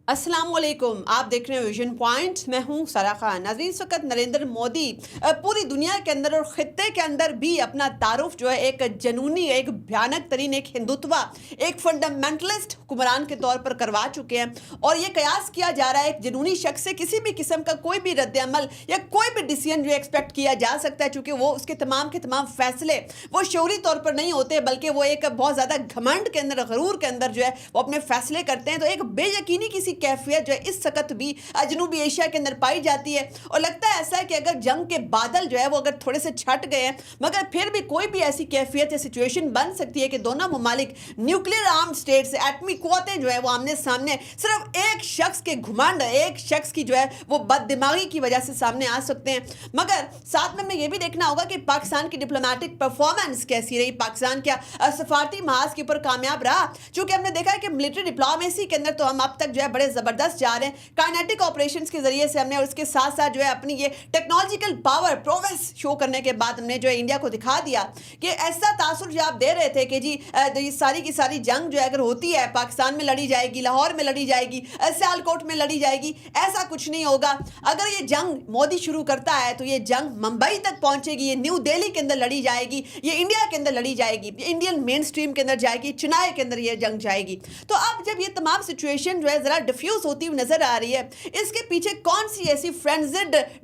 अस्सलाम वालेकुम। आप देख रहे हैं विजन पॉइंट। मैं हूं सारा खान। नाज़रीन, इस वक्त नरेंद्र मोदी पूरी दुनिया के अंदर और ख़ित्ते के अंदर भी अपना तारुफ जो है एक जनूनी, एक भयानक तरीन, एक हिंदुत्वा, एक फंडामेंटलिस्ट हुक्मरान के तौर पर करवा चुके हैं। और ये कयास किया जा रहा है एक जनूनी शख्स से किसी भी किस्म का कोई भी रद्द-ए-अमल या कोई भी डिसीजन जो एक्सपेक्ट किया जा सकता है, चूँकि वो उसके तमाम के तमाम फैसले वो शऊरी तौर पर नहीं होते, बल्कि वो एक बहुत ज़्यादा घमंड के अंदर, गरूर के अंदर जो है वो अपने फैसले करते हैं। तो एक बेयकीनी किसी कैफियत जो है इस वक्त भी जनूबी एशिया के अंदर पाई जाती है। और लगता है ऐसा है कि अगर जंग के बादल जो है वो अगर थोड़े से छट गए हैं, मगर फिर भी कोई भी ऐसी कैफियत या सिचुएशन बन सकती है कि दोनों ममालिक न्यूक्लियर आर्म स्टेट्स, एटमी कुव्वतें जो है वो आमने सामने सिर्फ एक शख्स के घुमंड, एक शख्स की जो है वो बददिमागी की वजह से सामने आ सकते हैं। मगर साथ में हमें ये भी देखना होगा कि पाकिस्तान की डिप्लोमेटिक परफॉर्मेंस कैसी रही, पाकिस्तान क्या सफारती महाज के ऊपर कामयाब रहा। चूंकि हमने देखा है कि मिलिट्री डिप्लोमेसी के अंदर तो हम अब तक जो है बड़े ज़बरदस्त जा रहे हैं, काइनेटिक ऑपरेशंस के जरिए से हमने, और उसके साथ साथ जो है अपनी ये टेक्नोलॉजिकल पावर प्रोग्रेस शो करने के बाद हमने जो है इंडिया को दिखा दिया कि ऐसा तासुर जो आप दे रहे थे कि जी ये सारी की सारी जंग जो है अगर होती है पाकिस्तान में लड़ी जाएगी, लाहौर में लड़ी जाएगी, सियालकोट में लड़ी जाएगी, ऐसा कुछ नहीं होगा। अगर ये जंग मोदी शुरू करता है तो ये जंग मुंबई तक पहुंचेगी, ये न्यू दिल्ली के अंदर लड़ी जाएगी, ये इंडिया के अंदर लड़ी जाएगी, ये इंडियन मेन स्ट्रीम के अंदर जाएगी, चेन्नई के अंदर ये जंग जाएगी। तो अब जब ये तमाम सिचुएशन जो है ज़रा डिफ्यूज होती हुई नजर आ रही है, इसके पीछे कौन सी ऐसी फ्रेंड्स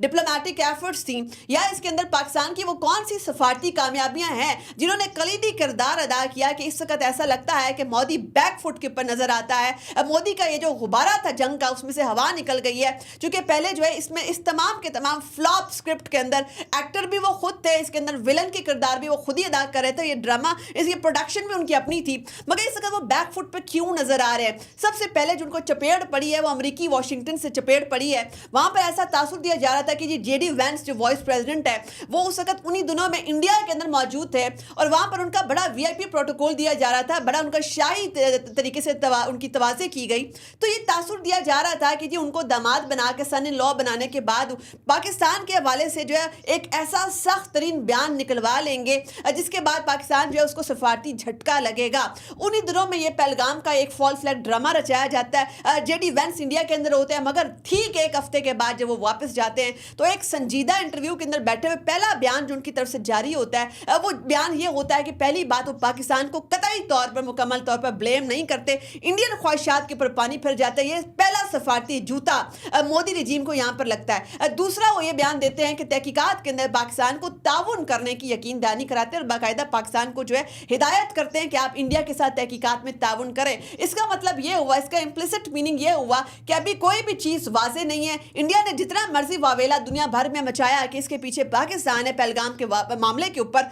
डिप्लोमेटिक एफर्ट्स थी, या इसके अंदर पाकिस्तान की वो कौन सी सफारती कामयाबियां हैं जिन्होंने कलीदी किरदार अदा किया कि इस वक्त ऐसा लगता है कि मोदी बैक फुट के ऊपर नजर आता है। अब मोदी का ये जो गुब्बारा था जंग का, उसमें से हवा निकल गई है। क्योंकि पहले जो है इसमें इस तमाम के तमाम फ्लॉप स्क्रिप्ट के अंदर एक्टर भी वो खुद थे, इसके अंदर विलन के किरदार भी वो खुद ही अदा कर रहे थे, ये ड्रामा, इसकी प्रोडक्शन भी उनकी अपनी थी। मगर इस वक्त वो बैक फुट पर क्यों नजर आ रहे हैं? सबसे पहले जिनको चपेट पड़ी है वो अमेरिकी वाशिंगटन से चपेट पड़ी है। वहां पर ऐसा तासुर दिया जा रहा था कि जी जेडी वैंस जो वाइस प्रेसिडेंट है वो उस वक्त उन्हीं दिनों में इंडिया के अंदर मौजूद थे, और वहां पर उनका बड़ा वीआईपी प्रोटोकॉल दिया जा रहा था, बड़ा उनका शाही तरीके से उनकी तवाज़े की गई। तो ये तासुर दिया जा रहा था कि जी उनको दामाद बना के, सन इन लॉ बनाने के बाद पाकिस्तान के हवाले से जो है एक ऐसा सख्त तरीन बयान निकलवा लेंगे जिसके बाद पाकिस्तान जो है उसको सफारती झटका लगेगा। उन्हीं दिनों में ये पहलगाम का एक फॉल फ्लैग ड्रामा रचाया जाता है। जेडी वैंस इंडिया के अंदर होते हैं, मगर ठीक एक हफ्ते के बाद जब वो वापस जाते हैं तो एक संजीदा इंटरव्यू के अंदर बैठे हुए पहला बयान जो उनकी तरफ से जारी होता है वो बयान ये होता है कि पहली बात वो पाकिस्तान को कतई तौर पर, मुकम्मल तौर पर ब्लेम नहीं करते, इंडियन ख्वाहिशात के ऊपर पानी फिर जाता है। ये पहला सफारती जूता मोदी रजीम को यहाँ पर लगता है। दूसरा वो ये बयान देते हैं कि तहकीकात के अंदर पाकिस्तान को ताउन करने की यकीन दहानी कराते हैं और बाकायदा पाकिस्तान को जो है हिदायत करते हैं कि आप इंडिया के साथ तहकीकात में ताउन करें। इसका मतलब ये हुआ, इसका इम्प्लिसिट मीनिंग ये हुआ कि अभी कोई भी चीज़ वाजे नहीं है। इंडिया ने जितना मर्जी वावेला दुनिया भर में मचाया कि इसके पीछे पाकिस्तान है, पहलगाम के मामले के ऊपर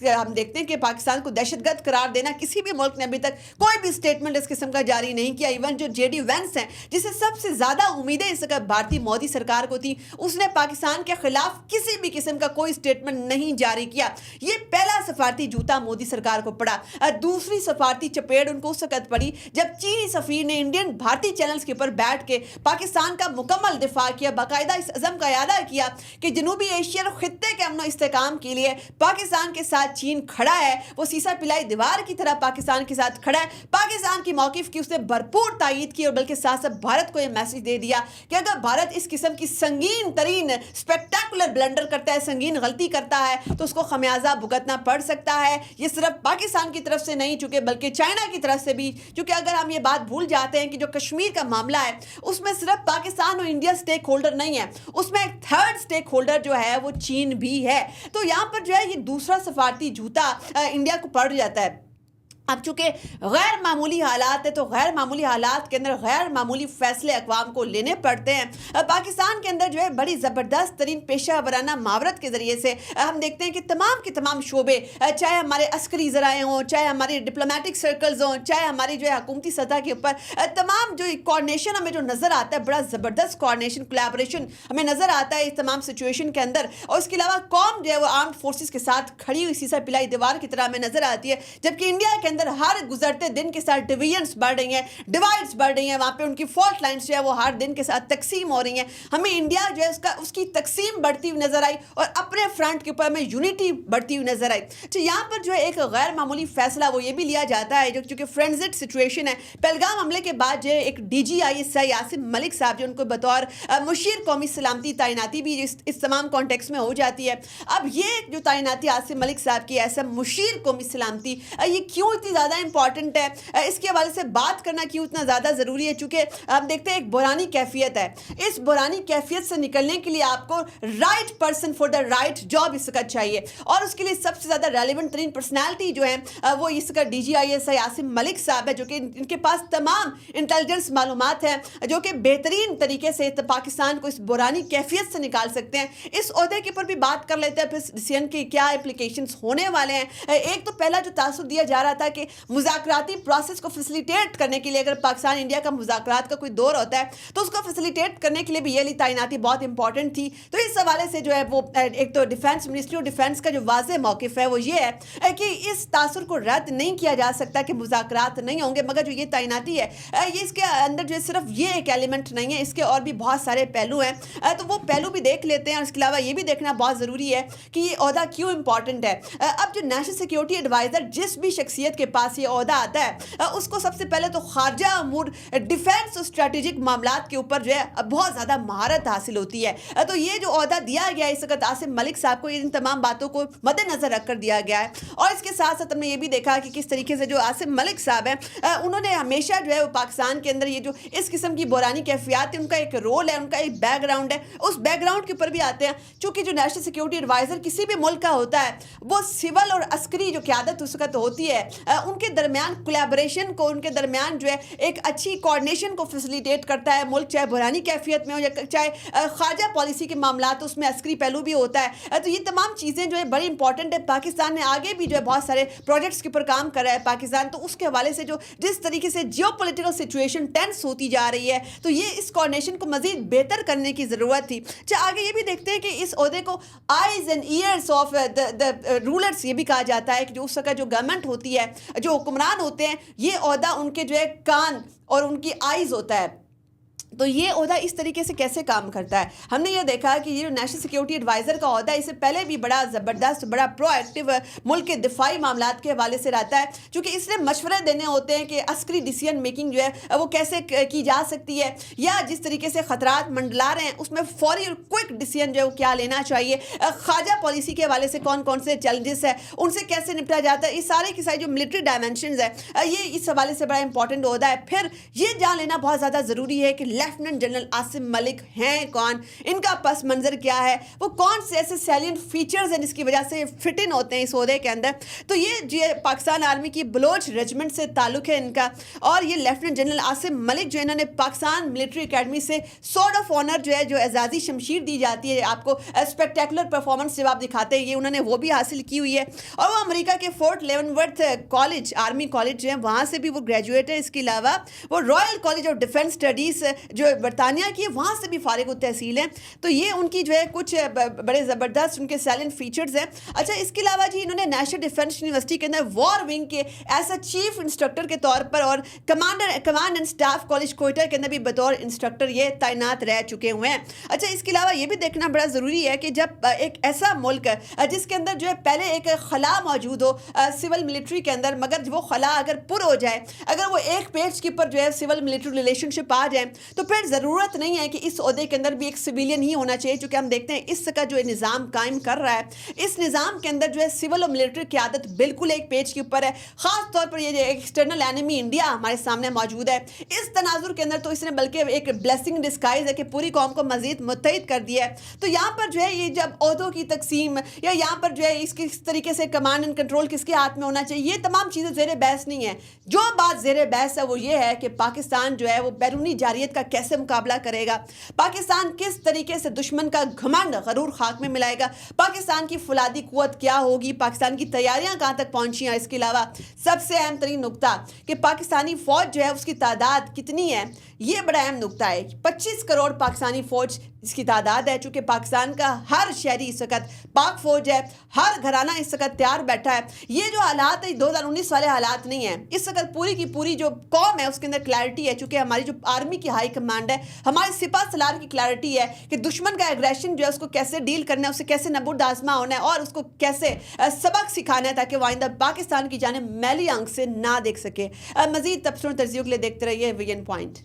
हम देखते हैं कि पाकिस्तान को दहशतगर्द करार देना, किसी भी मुल्क ने अभी तक कोई भी स्टेटमेंट इस किस्म का जारी नहीं किया। इवन जो जेडी वैंस हैं, जिसे सबसे ज़्यादा उम्मीदें इस वक्त भारतीय मोदी सरकार को थी, उसने पाकिस्तान के खिलाफ किसी भी किस्म का कोई स्टेटमेंट नहीं जारी किया। ये पहला सफारती जूता मोदी सरकार को पड़ा। दूसरी सफारती चपेट उनको उस वक्त पड़ी जब चीनी सफीर ने इंडियन भारतीय चैनल्स के ऊपर बैठ के पाकिस्तान का मुकम्मल दिफा किया, बाकायदा इस अज़म का यादा किया कि जनूबी एशिया और खित्ते के अमन इस्तेकाम के लिए पाकिस्तान के साथ चीन खड़ा है। वो सीसा पिलाई दीवार की तरह पाकिस्तान के साथ खड़ा है। पाकिस्तान की मौक़िफ़ की उसने भरपूर तायीद की, और बल्कि साथ साथ भारत को यह मैसेज दे दिया कि अगर भारत इस किस्म की संगीन तरीन स्पेक्टाकुलर ब्लंडर करता है, संगीन गलती करता है, तो उसको खमियाजा भुगतना पड़ सकता है। ये सिर्फ पाकिस्तान की तरफ से नहीं चुके बल्कि चाइना की तरफ से भी। क्योंकि अगर हम ये बात भूल जाते हैं कि जो कश्मीर का मामला है उसमें सिर्फ पाकिस्तान और इंडिया स्टेक होल्डर नहीं है, उसमें एक थर्ड स्टेक होल्डर जो है वो चीन भी है। तो यहाँ पर जो है ये दूसरा सफारती जूता इंडिया को पड़ जाता है। अब चूँकि गैर मामूली हालात है तो गैर मामूली हालात के अंदर गैर मामूली फैसले अक़वाम को लेने पड़ते हैं। पाकिस्तान के अंदर जो है बड़ी ज़बरदस्त तरीन पेशा वराना मावरत के ज़रिए से हम देखते हैं कि तमाम के तमाम शोबे, चाहे हमारे अस्करी ज़राए हों, चाहे हमारे डिप्लोमेटिक सर्कल्स हों, चाहे हमारी जो है हुकूमती सतह के ऊपर तमाम जो कोऑर्डिनेशन हमें जो नज़र आता है, बड़ा ज़बरदस्त कोऑर्डिनेशन, कोलैबोरेशन हमें नज़र आता है इस तमाम सिचुएशन के अंदर। और उसके अलावा कौम जो है वो आर्म्ड फोर्सेस के साथ खड़ी हुई सीसा पिलाई दीवार की तरह हमें नज़र आती है, जबकि इंडिया के अंदर हर गुजरते दिन के साथ डिवीजन्स बढ़ रही हैं, डिवाइड्स बढ़ रही हैं, वहाँ पे उनकी फॉल्ट लाइन्स जो है वो हर दिन के साथ तकसीम हो रही हैं। हमें इंडिया जो है उसकी तकसीम बढ़ती हुई नजर आई और अपने फ्रंट के ऊपर हमें यूनिटी बढ़ती हुई नजर आई। तो यहाँ पर जो है एक गैर मामूली फैसला वो ये भी लिया जाता है, जो चूंकि फ्रेंजिक सिचुएशन है, पहलगाम हमले के बाद जो एक DGISI आसिम मलिक साहब जो उनको बतौर मुशीर कौमी सलामती तैनाती भी इस तमाम कॉन्टेक्स्ट में हो जाती है। अब ये जो तैनाती आसिम मलिक साहब की ऐसा मुशीर कौमी सलामती ये क्यों इतनी ज़्यादा इंपॉर्टेंट है, इसके हवाले से बात करना क्यों इतना ज़्यादा ज़रूरी है, चूँकि हम देखते हैं एक बुरानी कैफियत है। इस बुरानी कैफियत से निकलने के लिए आपको right person for the right job इसका चाहिए, और उसके लिए सबसे ज़्यादा रेलिवेंट तरीन पर्सनैलिटी जो है वो इसका DGISI आसिम मलिक साहब है, जो कि इनके पास तमाम इंटेलिजेंस मालूमात है, जो कि बेहतरीन तरीके से पाकिस्तान को इस बुरानी कैफियत से निकाल सकते हैं। इस ओहदे के ऊपर भी बात कर लेते हैं, फिर डिसीजन की क्या इम्प्लीकेशंस होने वाले हैं। एक तो पहला जो तासुर दिया जा रहा था कि मुज़ाकराती प्रोसेस को फैसिलिटेट करने के लिए अगर पाकिस्तान इंडिया का मुज़ाकरात का कोई दौर होता है तो उसको फैसिलिटेट करने के लिए भी ये तैनाती बहुत इंपॉर्टेंट थी। तो इस हवाले से जो है वो एक तो डिफेंस मिनिस्ट्री ऑफ डिफेंस का जो वाज़ेह मौक़िफ़ है वो ये है कि इस तासुर को रद्द नहीं किया जा सकता कि मुज़ाकरात नहीं होंगे, मगर जो ये तैनाती है ये इसके अंदर जो है सिर्फ ये एक एलिमेंट नहीं है, इसके और भी बहुत सारे पहलू हैं। तो वो पहलू भी देख लेते हैं, और इसके अलावा ये भी देखना बहुत ज़रूरी है कि ये ओहदा क्यों इंपॉर्टेंट है। अब जो नेशनल सिक्योरिटी एडवाइज़र जिस भी शख्सियत के पास ये ओहदा आता है उसको सबसे पहले तो खारजा अमूर, डिफेंस और स्ट्रेटेजिक मामलात के ऊपर जो है बहुत ज़्यादा महारत हासिल होती है। तो ये जो ओहदा दिया गया है इस वक्त आसिम मलिक साहब को, इन तमाम बातों को मद्देनज़र रख कर दिया गया है। और इसके साथ साथ हमने ये भी देखा कि किस तरीके से जो आसिम मलिक साहब हैं उन्होंने हमेशा जो है वो पाकिस्तान के अंदर ये जो इस किस्म की बुरानी कैफियत है उनका एक रोल है, उनका एक बैकग्राउंड है, उस बैकग्राउंड के ऊपर भी आते हैं। चूँकि जो नेशनल सिक्योरिटी एडवाइज़र किसी भी मुल्क का होता है वो सिविल और अस्करी जो क़यादत उस वक्त होती है उनके दरमियान कोलैबोरेशन को, उनके दरमियान जो है एक अच्छी कोऑर्डिनेशन को फैसिलिटेट करता है। मुल्क चाहे बुरानी कैफियत में हो या चाहे खारजा पॉलिसी के मामला, तो उसमें अस्करी पहलू भी होता है। तो ये तमाम चीज़ें जो है बड़ी इंपॉर्टेंट है। पाकिस्तान ने आगे भी जो है बहुत सारे प्रोजेक्ट्स के ऊपर काम कर रहा है पाकिस्तान, तो उसके हवाले से जो जिस तरीके से जियोपॉलिटिकल सिचुएशन टेंस होती जा रही है, तो ये इस कोऑर्डिनेशन को मज़ीद बेहतर करने की ज़रूरत थी। आगे ये भी देखते हैं कि इस ओहदे को eyes and years of the rulers ये भी कहा जाता है कि जो उस वक्त जो गवर्नमेंट होती है, जो हुक्मरान होते हैं, ये ओहदा उनके जो है कान और उनकी आइज़ होता है। तो ये ओहदा इस तरीके से कैसे काम करता है, हमने ये देखा कि ये जो नेशनल सिक्योरिटी एडवाइज़र का ओहदा इससे पहले भी बड़ा ज़बरदस्त, बड़ा प्रोएक्टिव मुल्क के दिफाई मामलात के हवाले से रहता है, क्योंकि इसने मशवरे देने होते हैं कि अस्करी डिसीजन मेकिंग जो है वो कैसे की जा सकती है, या जिस तरीके से ख़तरात मंडला रहे हैं उसमें फौरी और क्विक डिसीजन जो है वो क्या लेना चाहिए, खारजा पॉलिसी के हवाले से कौन कौन से चैलेंजेस है उनसे कैसे निपटा जाता है, ये सारे की सारी जो मिलिट्री डायमेंशंस है ये इस हवाले से बड़ा इंपॉर्टेंट ओहदा है। फिर ये जान लेना बहुत ज़्यादा ज़रूरी है कि लेफ्टिनेंट जनरल आसिम मलिक हैं कौन, इनका पस मंजर क्या है, वो कौन से ऐसे सैलिएंट फीचर्स हैं जिसकी वजह से फिट इन होते हैं इस ओहदे के अंदर। तो ये जो पाकिस्तान आर्मी की बलोच रेजिमेंट से ताल्लुक़ है इनका, और ये लेफ्टिनेंट जनरल आसिम मलिक जो इन्होंने पाकिस्तान मिलिट्री अकेडमी से सॉर्ड ऑफ ऑनर जो है जो एजाज़ी शमशीर दी जाती है आपको स्पेक्टेकुलर परफॉर्मेंस जब आप दिखाते हैं, ये उन्होंने वो भी हासिल की हुई है। और वो अमेरिका के फोर्ट लेवनवर्थ कॉलेज, आर्मी कॉलेज जो है वहाँ से भी वो ग्रेजुएट है। इसके अलावा वो royal college of defence studies जो बरतानिया की है वहाँ से भी फारिग तहसील है। तो ये उनकी जो है कुछ बड़े ज़बरदस्त उनके सैलेंट फीचर्स हैं। अच्छा, इसके अलावा जी इन्होंने नेशनल डिफेंस यूनिवर्सिटी के अंदर वॉर विंग के ऐसा चीफ इंस्ट्रक्टर के तौर पर और command and staff college Quetta के अंदर भी बतौर इंस्ट्रक्टर ये तैनात रह चुके हुए हैं। अच्छा, इसके अलावा ये भी देखना बड़ा ज़रूरी है कि जब एक ऐसा मुल्क जिसके अंदर जो है पहले एक खला मौजूद हो सिविल मिलिट्री के अंदर, मगर वो खला अगर पुर हो जाए, अगर वो एक पेज के ऊपर जो है सिविल मिलिट्री रिलेशनशिप आ जाए, तो फिर ज़रूरत नहीं है कि इस ओहदे के अंदर भी एक सिविलियन ही होना चाहिए। क्योंकि हम देखते हैं इसका जो निज़ाम कायम कर रहा है, इस निज़ाम के अंदर जो है सिविल और मिलिट्री क़यादत बिल्कुल एक पेज के ऊपर है। ख़ास तौर पर ये जो एक्सटर्नल एनिमी इंडिया हमारे सामने मौजूद है, इस तनाजुर के अंदर तो इसने बल्कि एक ब्लेसिंग डिस्गाइज है कि पूरी कौम को मज़ीद मुत्तहिद कर दिया है। तो यहाँ पर जो है ये जब ओहदों की तकसीम या यहाँ पर जो है इसकी तरीके से कमांड एंड कंट्रोल किसके हाथ में होना चाहिए, ये तमाम चीज़ें ज़ेर बहस नहीं है। जो बात ज़ेर बहस है वो ये है कि पाकिस्तान जो है वो बैरूनी जारियत का कैसे मुकाबला करेगा, पाकिस्तान किस तरीके से दुश्मन का घमंड गरूर खाक में मिलाएगा, पाकिस्तान की फुलादी कुव्वत क्या होगी, पाकिस्तान की तैयारियां कहां तक पहुंची हैं। इसके अलावा सबसे अहम तरीन नुकता कि पाकिस्तानी फौज जो है उसकी तादाद कितनी है, ये बड़ा अहम नुकता है। 25 करोड़ पाकिस्तानी फौज इसकी तादाद है, चूंकि पाकिस्तान का हर शहरी इस वक्त पाक फौज है, हर घराना इस वक्त तैयार बैठा है। ये जो हालात है 2019 वाले हालात नहीं है। इस वक्त पूरी की पूरी जो कौम है उसके अंदर क्लैरिटी है, चूंकि हमारी जो आर्मी की हाई कमांड है, हमारे सिपह सलार की क्लैरिटी है कि दुश्मन का एग्रेशन जो है उसको कैसे डील करना है, उसे कैसे नबूद आजमा होना है और उसको कैसे सबक सिखाना है ताकि वो आइंदा पाकिस्तान की जानिब मैली आंख से ना देख सके। मजीद तबसरों तर्जीयों के लिए देखते रहिए विजन पॉइंट।